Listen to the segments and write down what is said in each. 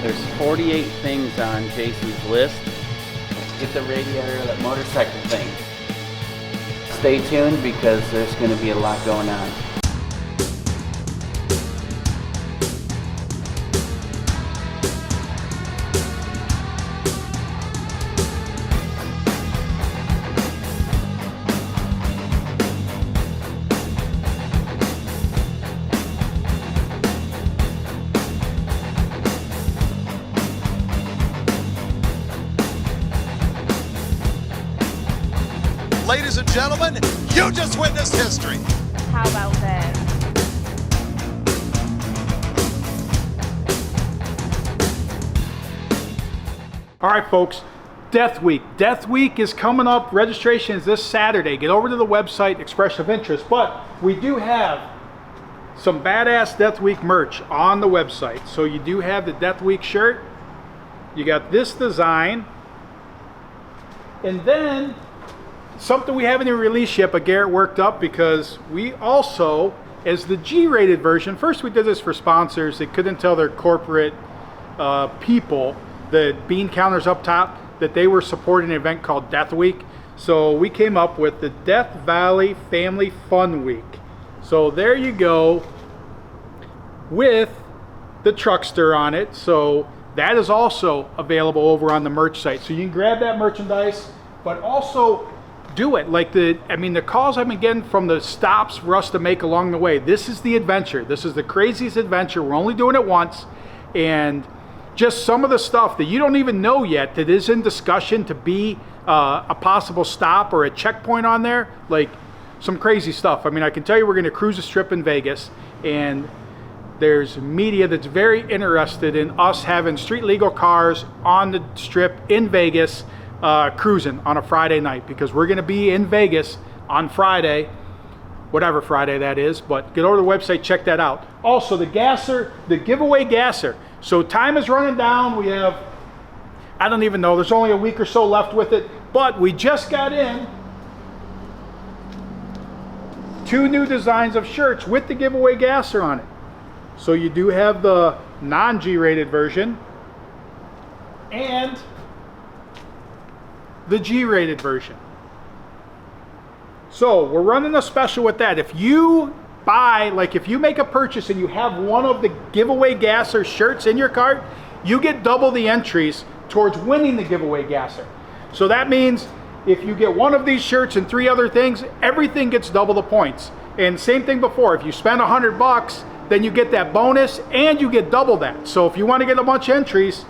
There's 48 things on Jason's list. Get the radiator of that motorcycle thing. Stay tuned because there's going to be a lot going on. Ladies and gentlemen, you just witnessed history. How about that? All right, folks, Death Week. Death Week is coming up. Registration is this Saturday. Get over to the website, Expression of Interest. But we do have some badass Death Week merch on the website. So you do have the Death Week shirt. You got this design. And then something we haven't even released yet, but Garrett worked up because we also, as the G-rated version, first we did this for sponsors. They couldn't tell their corporate people, the bean counters up top, that they were supporting an event called Death Week. So we came up with the Death Valley Family Fun Week. So there you go with the Truckster on it. So that is also available over on the merch site. So you can grab that merchandise, but also do it. Like the calls I've been getting from the stops for us to make along the way. This is the adventure. This is the craziest adventure. We're only doing it once. And just some of the stuff that you don't even know yet that is in discussion to be a possible stop or a checkpoint on there. Like some crazy stuff. I mean, I can tell you we're going to cruise a strip in Vegas, and there's media that's very interested in us having street legal cars on the strip in Vegas cruising on a Friday night, because we're going to be in Vegas on Friday, whatever Friday that is. But get over to the website, check that out. Also, the gasser, the giveaway gasser. So time is running down. We have, I don't even know, there's only a week or so left with it, but we just got in 2 new designs of shirts with the giveaway gasser on it. So you do have the non-G-rated version and the G-rated version. So we're running a special with that. If you buy, like if you make a purchase and you have one of the giveaway gasser shirts in your cart, you get double the entries towards winning the giveaway gasser. So that means if you get one of these shirts and 3 other things, everything gets double the points. And same thing before, if you spend $100, then you get that bonus and you get double that. So if you want to get a bunch of entries,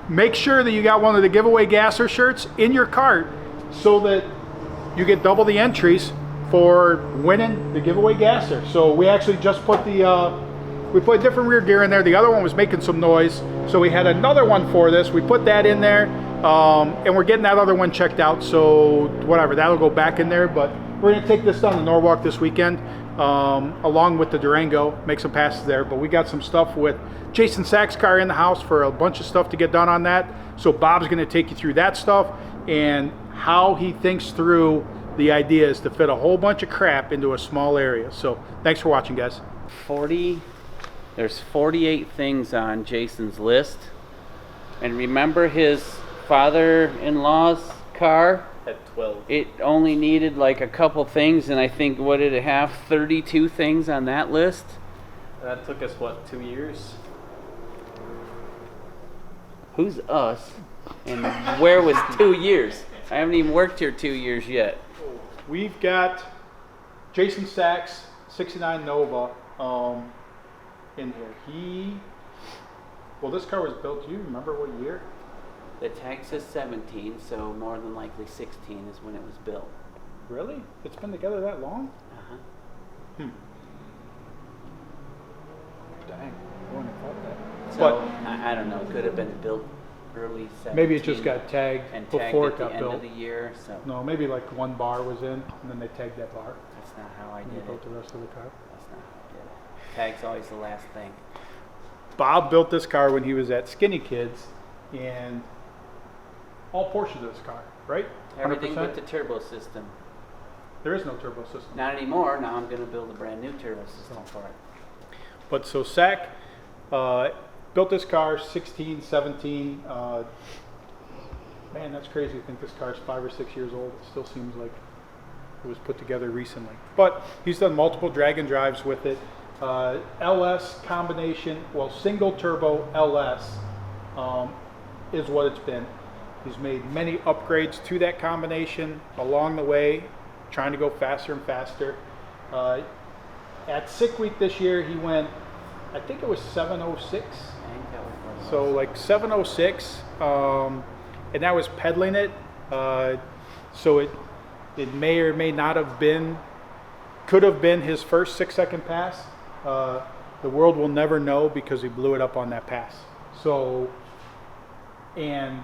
make sure that you got one of the giveaway gasser shirts in your cart so that you get double the entries for winning the giveaway gasser. So we actually just put we put different rear gear in there. The other one was making some noise, so we had another one for this. We put that in there, and we're getting that other one checked out. So whatever, that'll go back in there. But we're gonna take this down to Norwalk this weekend, along with the Durango, make some passes there. But we got some stuff with Jason Sack's car in the house for a bunch of stuff to get done on that. So Bob's gonna take you through that stuff and how he thinks through the idea is to fit a whole bunch of crap into a small area. So thanks for watching, guys. There's 48 things on Jason's list. And remember his father-in-law's car? At 12. It only needed like a couple things, and I think, what did it have? 32 things on that list? That took us, what, 2 years? Who's us? And where was 2 years? I haven't even worked here 2 years yet. We've got Jason Sachs, 69 Nova, in here. Well, this car was built, do you remember what year? The tag says 17, so more than likely 16 is when it was built. Really? It's been together that long? Uh-huh. Dang, I wouldn't have thought that. So, I don't know, could have been built early 17. Maybe it just got tagged and before it tagged at got the built. end of the year, so No, maybe like one bar was in, and then they tagged that bar. that's not how I And they did built it. the rest of the car. That's not how I did it. Tag's always the last thing. Bob built this car when he was at Skinny Kids, and all portions of this car, right? Everything 100%? but the turbo system. There is no turbo system. Not anymore. Now I'm going to build a brand new turbo system for it. But so Sack built this car 16, 17. Man, that's crazy to think this car's 5 or 6 years old. It still seems like it was put together recently. But he's done multiple drag and drives with it. LS combination, well, single turbo LS is what it's been. He's made many upgrades to that combination along the way, trying to go faster and faster. At Sick Week this year, he went, I think it was 706. So like 706, and that was pedaling it. So it may or may not have been, could have been his first 6-second pass. The world will never know because he blew it up on that pass. So, and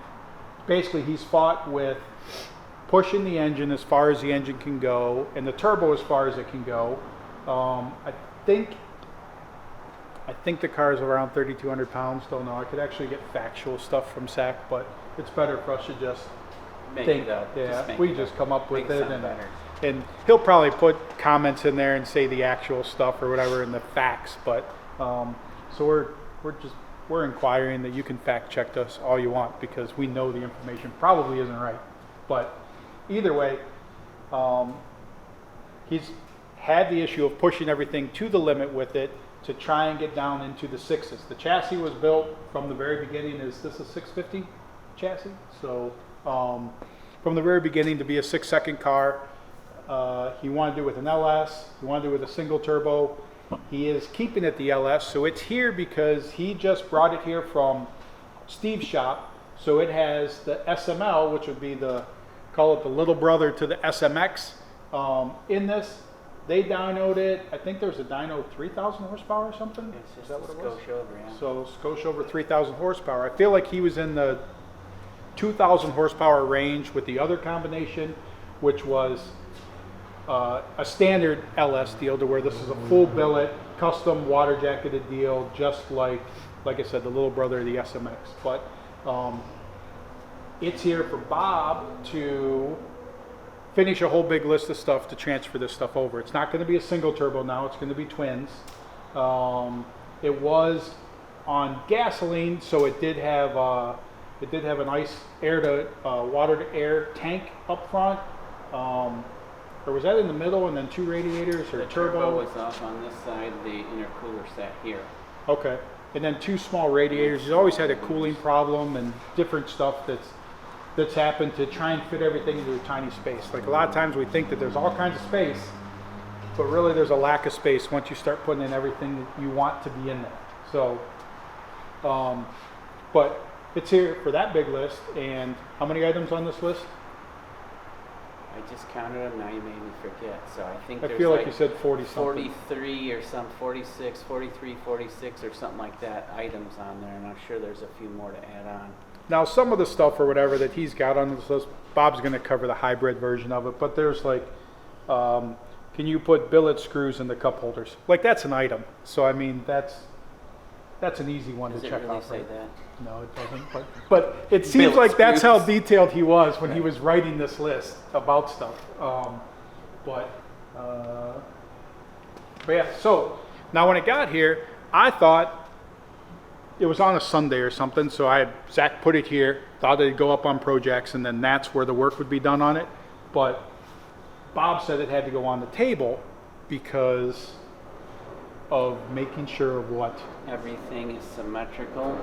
basically he's fought with pushing the engine as far as the engine can go and the turbo as far as it can go. I think the car is around 3,200 pounds. Don't know. I could actually get factual stuff from SAC, but it's better for us to just think. We just come up with it, and he'll probably put comments in there and say the actual stuff or whatever in the facts. But so we're inquiring that you can fact check us all you want because we know the information probably isn't right. But either way, he's had the issue of pushing everything to the limit with it to try and get down into the sixes. The chassis was built from the very beginning. Is this a 650 chassis? So from the very beginning to be a 6-second car. He wanted to do it with an LS. He wanted to do it with a single turbo. He is keeping it the LS. So it's here because he just brought it here from Steve's shop. So it has the SML, which would be call it the little brother to the SMX in this. They dynoed it. I think there's a dyno 3,000 horsepower or something. Is that what it was? Scotia over, yeah. So Scotia over 3,000 horsepower. I feel like he was in the 2,000 horsepower range with the other combination, which was a standard LS deal to where this is a full billet, custom water jacketed deal, just like I said, the little brother of the SMX. But it's here for Bob to finish a whole big list of stuff to transfer this stuff over. It's not going to be a single turbo now. It's going to be twins. It was on gasoline, so it did have a nice water to air tank up front. Or was that in the middle and then 2 radiators or the turbo was off on this side. The intercooler sat here. Okay. And then 2 small radiators. He's always had a cooling problem and different stuff that's happened to try and fit everything into a tiny space. Like a lot of times we think that there's all kinds of space, but really there's a lack of space once you start putting in everything that you want to be in there. So, but it's here for that big list. And how many items on this list? I just counted them, now you made me forget. So I think I there's feel like you said 40 something. 43 or some 46, 43, 46 or something like that items on there, and I'm sure there's a few more to add on. Now some of the stuff or whatever that he's got on this list, Bob's going to cover the hybrid version of it, but there's like, can you put billet screws in the cup holders? Like that's an item. So I mean, that's an easy one Does to it check really off. say Right? that? No, it doesn't. But it seems Billet like that's how screws. detailed he was when he was writing this list about stuff. But yeah. So now when it got here, I thought it was on a Sunday or something. So Zach put it here. Thought it'd go up on Projects, and then that's where the work would be done on it. But Bob said it had to go on the table because of making sure of what. Everything is symmetrical,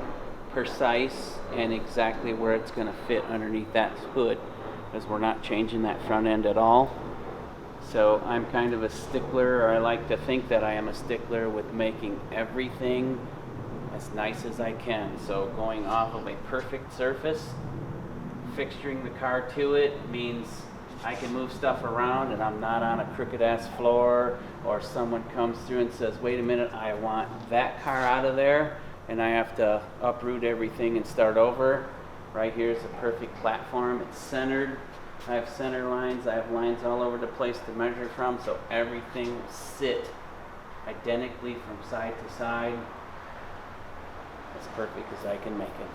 precise, and exactly where it's going to fit underneath that hood, because we're not changing that front end at all. So I'm kind of a stickler, or I like to think that I am a stickler with making everything as nice as I can. So going off of a perfect surface, fixturing the car to it means I can move stuff around and I'm not on a crooked ass floor, or someone comes through and says, wait a minute, I want that car out of there, and I have to uproot everything and start over. Right here is a perfect platform. It's centered. I have center lines. I have lines all over the place to measure from, so everything will sit identically from side to side as perfect as I can make it.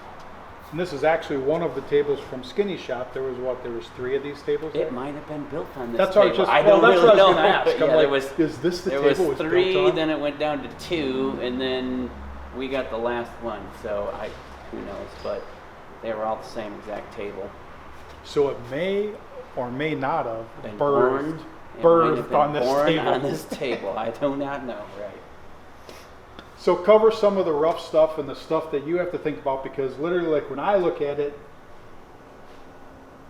And this is actually one of the tables from Skinny Shop. There was 3 of these tables there? It might have been built on this That's table. what I just. I don't that's really what I know. was going to ask. But I'm yeah, like, there was is this the there table was was 3, built on? then it went down to 2, and then We got the last one, so who knows, but they were all the same exact table. So it may or may not have Been birthed, it might have been on this born table. on this table. I do not know, right? So cover some of the rough stuff and the stuff that you have to think about, because literally, like when I look at it,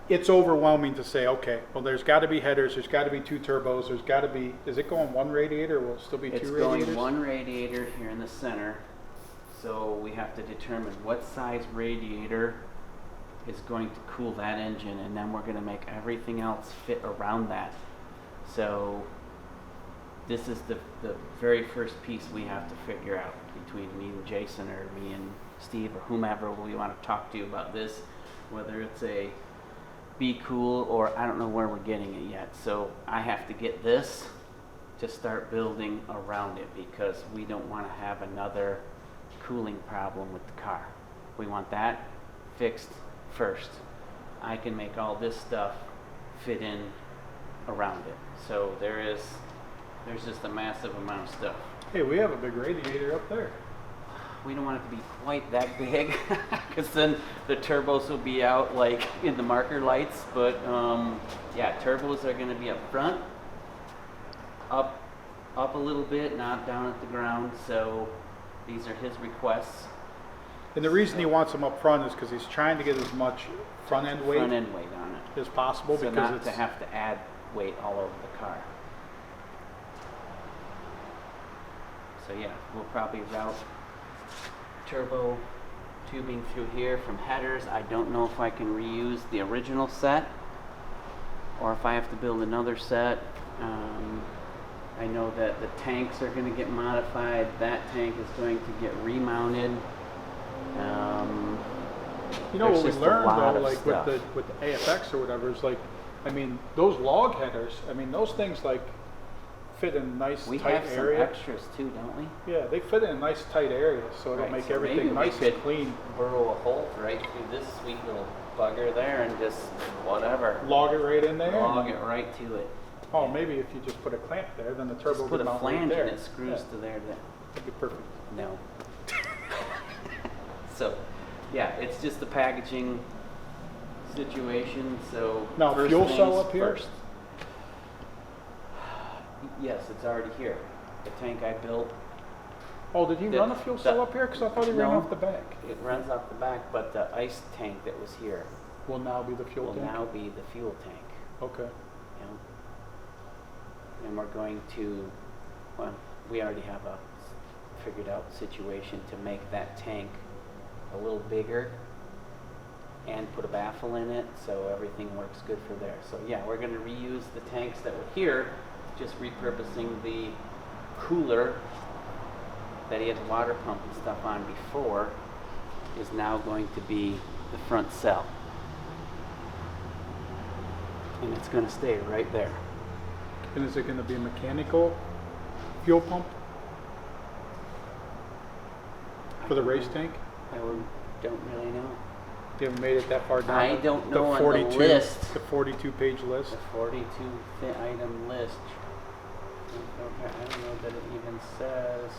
it's overwhelming to say, okay, well, there's got to be headers, there's got to be 2 turbos, there's got to be, is it going 1 radiator, or will it still be 2 It's radiators? going 1 radiator here in the center, so we have to determine what size radiator is going to cool that engine, and then we're going to make everything else fit around that. So this is the very first piece we have to figure out between me and Jason, or me and Steve, or whomever we want to talk to about this, whether it's a Be Cool or I don't know where we're getting it yet. So I have to get this to start building around it, because we don't want to have another cooling problem with the car. We want that fixed first. I can make all this stuff fit in around it. So there's just a massive amount of stuff. Hey, we have a big radiator up there. We don't want it to be quite that big, because then the turbos will be out like in the marker lights. But yeah, turbos are going to be up front, up a little bit, not down at the ground. So these are his requests. And the reason he wants them up front is because he's trying to get as much front end weight Front end weight on it, as possible, so because not it's to have to add weight all over the car. So yeah, we'll probably route turbo tubing through here from headers. I don't know if I can reuse the original set or if I have to build another set. I know that the tanks are going to get modified. That tank is going to get remounted. You know There's what we just a learned lot though, of like with stuff. the AFX or whatever, is like, I mean, those log headers, I mean, those things like fit in a nice We tight have some area. extras too, don't we? Yeah, they fit in a nice tight area, so it'll Right, make so maybe everything we nice could and clean. Burrow a hole right through this sweet little bugger there and just whatever. Log it right in there. Log and- it right to it. Oh, maybe if you just put a clamp there, then the turbo Just put would a mount right flange there. and it screws Yeah, to there. that'd be perfect. No. So, yeah, it's just a packaging situation. So Now, first fuel things cell up here? first. Yes, it's already here. The tank I built, Oh, did he The- run a fuel cell the- up here? Because I thought he ran No. off the back. it runs off the back, but the ice tank that was here Will now be the fuel will tank? now be the fuel tank. Okay. You know? And we're going to, well, we already have a figured out situation to make that tank a little bigger and put a baffle in it, so everything works good for there. So yeah, we're going to reuse the tanks that were here, just repurposing the cooler that he had the water pump and stuff on before is now going to be the front cell. And it's going to stay right there. And is it going to be a mechanical fuel pump for the race tank? Don't really know. You haven't made it that far down. I don't know on the 42, list. The 42-page list. The 42 item list. Okay, I don't know that it even says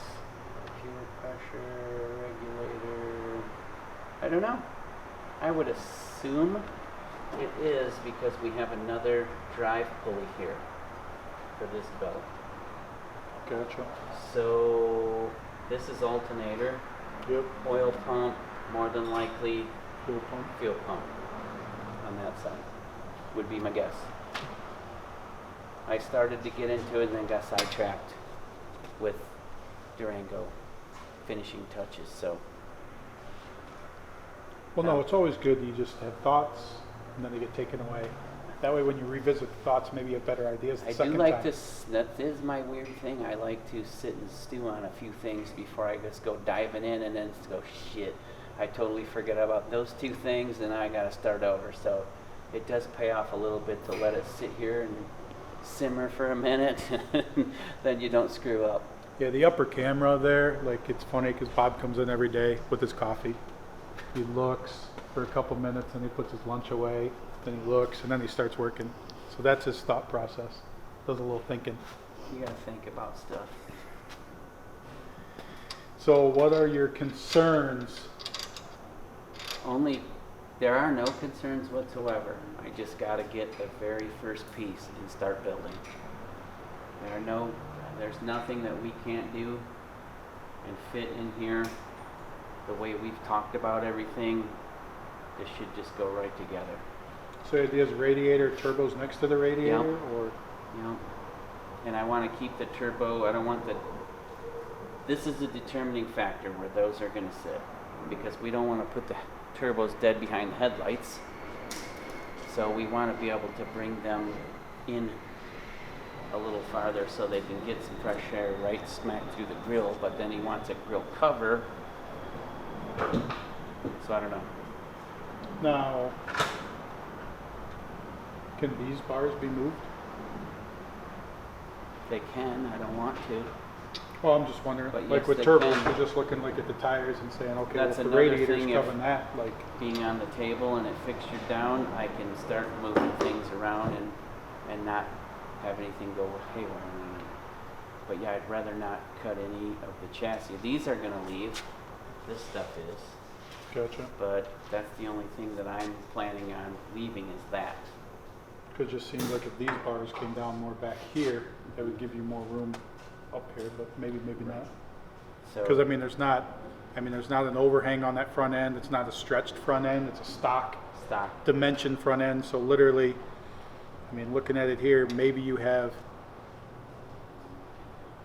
fuel pressure regulator. I don't know. I would assume it is because we have another drive pulley here for this belt. Gotcha. So this is alternator, Yep. oil pump, more than likely Fuel pump. fuel pump on that side, would be my guess. I started to get into it and then got sidetracked with Durango finishing touches, so. Well, no, it's always good. You just have thoughts, and then they get taken away. That way, when you revisit the thoughts, maybe you have better ideas the I do second like time. to, that is my weird thing, I like to sit and stew on a few things before I just go diving in and then just go, shit, I totally forget about those 2 things and I gotta start over. So it does pay off a little bit to let it sit here and simmer for a minute, then you don't screw up. Yeah, the upper camera there, like it's funny because Bob comes in every day with his coffee. He looks for a couple minutes and he puts his lunch away. Then he looks and then he starts working. So that's his thought process. Does a little thinking. You gotta think about stuff. So what are your concerns? There are no concerns whatsoever. I just gotta get the very first piece and start building. There's nothing that we can't do and fit in here. The way we've talked about everything, this should just go right together. So the idea is radiator, turbos next to the radiator, Yep. or? You know, and I want to keep the turbo. I don't want this is the determining factor where those are going to sit, because we don't want to put the turbos dead behind the headlights. So we want to be able to bring them in a little farther so they can get some fresh air right smack through the grill, but then he wants a grill cover. So I don't know. Now, can these bars be moved? They can, I don't want to. Well, I'm just wondering, But like yes, with they turbos, can. we're just looking like at the tires and saying, okay, well, That's if the another radiator's thing if- covering that, like, Being on the table and it fixtured down, I can start moving things around and not have anything go haywire. But yeah, I'd rather not cut any of the chassis. These are gonna leave, this stuff is, gotcha. but that's the only thing that I'm planning on leaving is that. Because it just seems like if these bars came down more back here, that would give you more room up here, but maybe not. So, Because I mean, there's not an overhang on that front end. It's not a stretched front end. It's a stock stock, dimension front end. So literally, I mean, looking at it here, maybe you have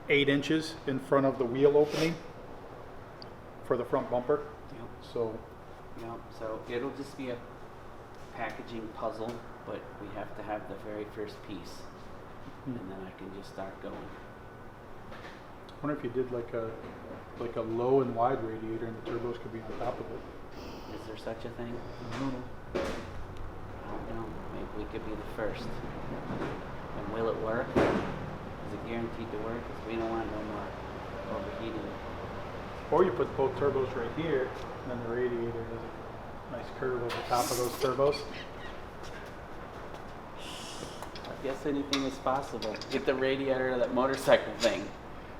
8 inches in front of the wheel opening for the front bumper. yep, So yep. So it'll just be a packaging puzzle, but we have to have the very first piece, and then I can just start going. I wonder if you did like a low and wide radiator and the turbos could be on top of it. Is there such a thing? I don't know. I don't know. Maybe we could be the first. And will it work? Is it guaranteed to work? Because we don't want no more overheating. Or you put both turbos right here, and then the radiator has a nice curve over the top of those turbos. I guess anything is possible. Get the radiator of that motorcycle thing.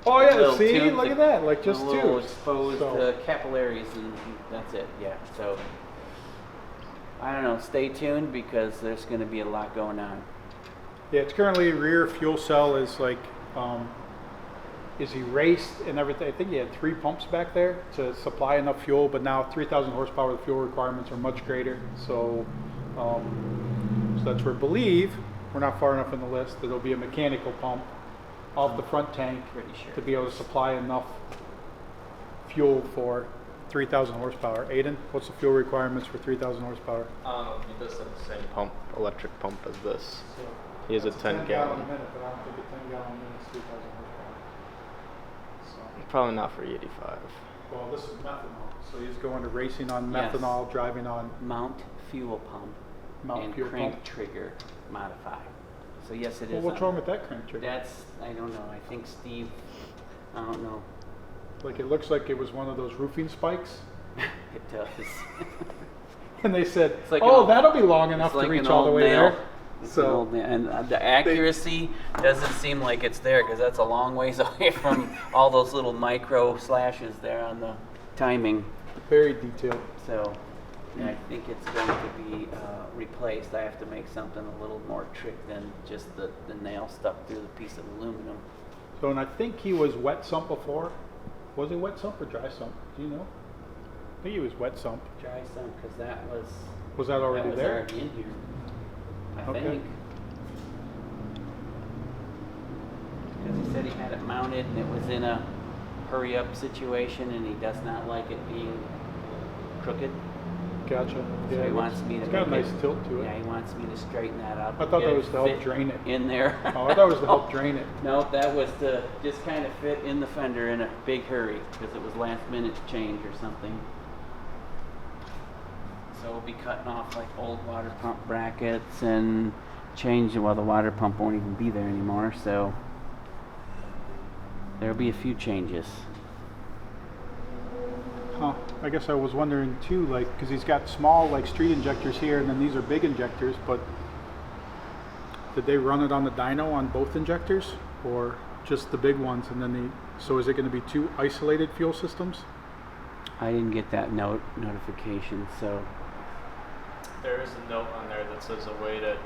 Oh The yeah, little see, tube, look the- at that, like just the little tubes. exposed So- capillaries, and that's it. Yeah. So I don't know. Stay tuned because there's going to be a lot going on. Yeah, it's currently rear fuel cell is like is erased and everything. I think you had 3 pumps back there to supply enough fuel, but now 3,000 horsepower, the fuel requirements are much greater. So, so that's where I believe we're not far enough in the list that there'll be a mechanical pump off the front tank Pretty sure. to be able to supply enough fuel for 3,000 horsepower. Aiden, what's the fuel requirements for 3,000 horsepower? He does have the same pump, electric pump as this. So He has a that's 10 gallon. minute, but I don't think a 10 gallon minute is 3,000 horsepower. So. Probably not for E85. Well, this is methanol, so he's going to racing on Yes. methanol, driving on Mount fuel pump Mount and fuel crank pump. trigger modified. So yes, it Well, is. what's on wrong with that crank trigger? That's, I don't know. I think Steve, I don't know. Like it looks like it was one of those roofing spikes, It does. and they said, It's like an "Oh, old- that'll be long enough It's to like reach an all the old way nail. there." It's an So old nail. And the accuracy doesn't seem like it's there because that's a long ways away from all those little micro slashes there on the timing. very detailed. So yeah, I think it's going to be replaced. I have to make something a little more trick than just the nail stuck through the piece of aluminum. So, and I think he was wet sump before. Was he wet sump or dry sump? Do you know? I think he was wet sump. Dry some because that was Already there? already in here. I Okay. think. Because he said he had it mounted and it was in a hurry up situation and he does not like it being crooked. Gotcha. So Yeah, he wants me to it's got a make nice it- tilt to it. Yeah, he wants me to straighten that up. I thought get that it was to help fit drain it. in there. Oh, I thought it was to help drain it. No, that was to just kind of fit in the fender in a big hurry because it was last minute change or something. So we'll be cutting off like old water pump brackets and changing. Well, the water pump won't even be there anymore, so there'll be a few changes. Huh. I guess I was wondering too, like, because he's got small, like, street injectors here, and then these are big injectors, but did they run it on the dyno on both injectors, or just the big ones, and then So is it going to be 2 isolated fuel systems? I didn't get that notification, so There is a note on there that says a way to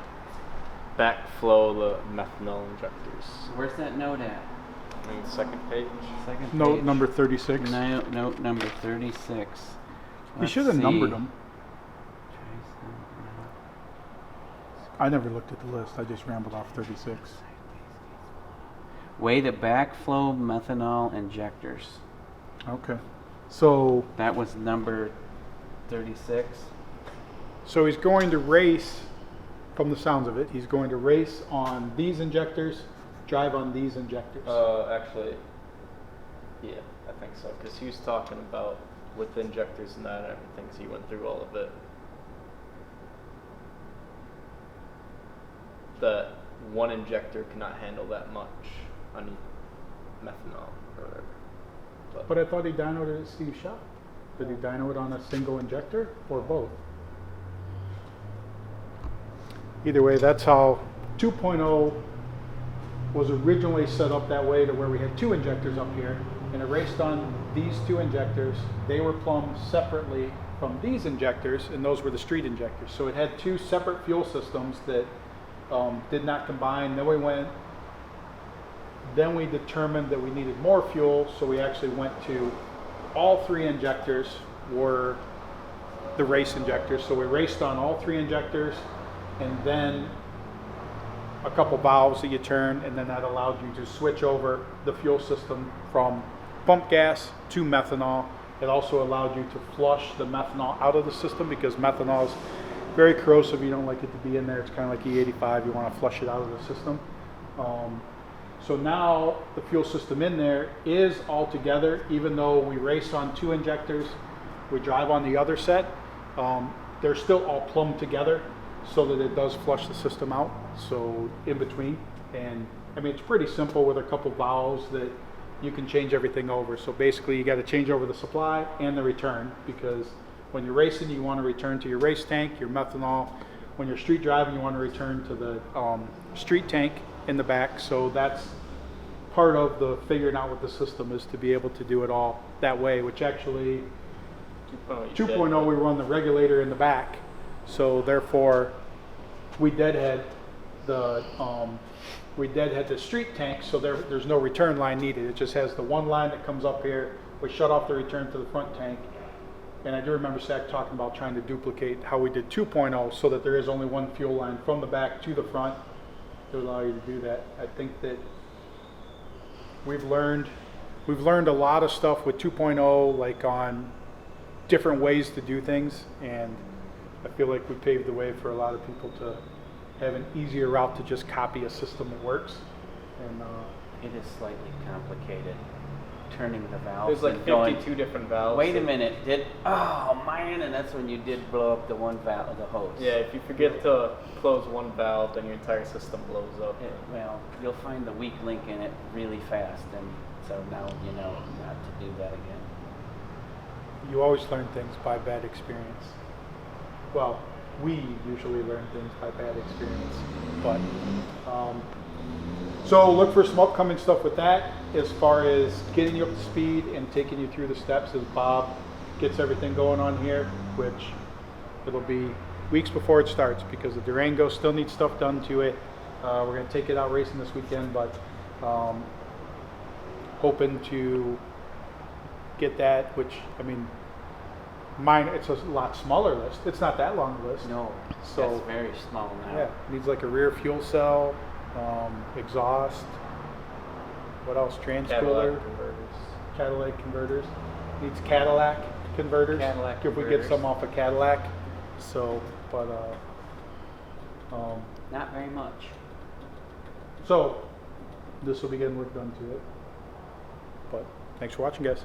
backflow the methanol injectors. where's that note at? I mean, second page. Second Note page. number 36. Note number 36. You Let's should have numbered see. them. I never looked at the list. I just rambled off 36. Way to backflow methanol injectors. Okay. So That was number 36. he's going to race, from the sounds of it, he's going to race on these injectors, drive on these injectors. Actually, yeah, I think so. Because he was talking about with the injectors and that and everything, so he went through all of it. That one injector cannot handle that much on methanol or whatever. But I thought he dynoed it at Steve's shop. Did he dyno it on a single injector or both? Either way, that's how 2.0 was originally set up that way, to where we had 2 injectors up here, and it raced on these 2 injectors. They were plumbed separately from these injectors, and those were the street injectors. So it had 2 separate fuel systems that did not combine. Then we determined that we needed more fuel, so we actually went to all 3 injectors were the race injectors. So we raced on all 3 injectors, and then a couple valves that you turn, and then that allowed you to switch over the fuel system from pump gas to methanol. It also allowed you to flush the methanol out of the system, because methanol is very corrosive. You don't like it to be in there. It's kind of like E85. You want to flush it out of the system. So now the fuel system in there is all together. Even though we race on 2 injectors, we drive on the other set, they're still all plumbed together so that it does flush the system out. So in between, and I mean, it's pretty simple with a couple valves that you can change everything over. So basically you got to change over the supply and the return, because when you're racing, you want to return to your race tank, your methanol. When you're street driving, you want to return to the street tank in the back. So that's part of the figuring out what the system is, to be able to do it all that way, which actually 2.0 we run the regulator in the back. So therefore we deadhead the street tank, so there's no return line needed. It just has the one line that comes up here. We shut off the return to the front tank. And I do remember Zach talking about trying to duplicate how we did 2.0, so that there is only one fuel line from the back to the front to allow you to do that. I think that we've learned a lot of stuff with 2.0, like on different ways to do things, and I feel like we paved the way for a lot of people to have an easier route to just copy a system that works. And It is slightly complicated. Turning the valves. There's like and 52 different valves. Wait a minute. Oh man, and that's when you did blow up the one valve, the hose. Yeah, if you forget to close one valve, then your entire system blows up. Well, you'll find the weak link in it really fast, and so now you know not to do that again. you always learn things by bad experience. Well, we usually learn things by bad experience, but so look for some upcoming stuff with that, as far as getting you up to speed and taking you through the steps as Bob gets everything going on here, which it'll be weeks before it starts, because the Durango still needs stuff done to it. We're going to take it out racing this weekend, but hoping to get that, which, I mean, mine, it's a lot smaller list. It's not that long a list. No, So- that's very small now. Yeah, needs like a rear fuel cell, exhaust, what else, transcooler, Cadillac converters. catalytic converters. Needs Cadillac converters. Cadillac if we get converters. some off a Cadillac. So, but Not very much. so this will be getting work done to it. But thanks for watching, guys.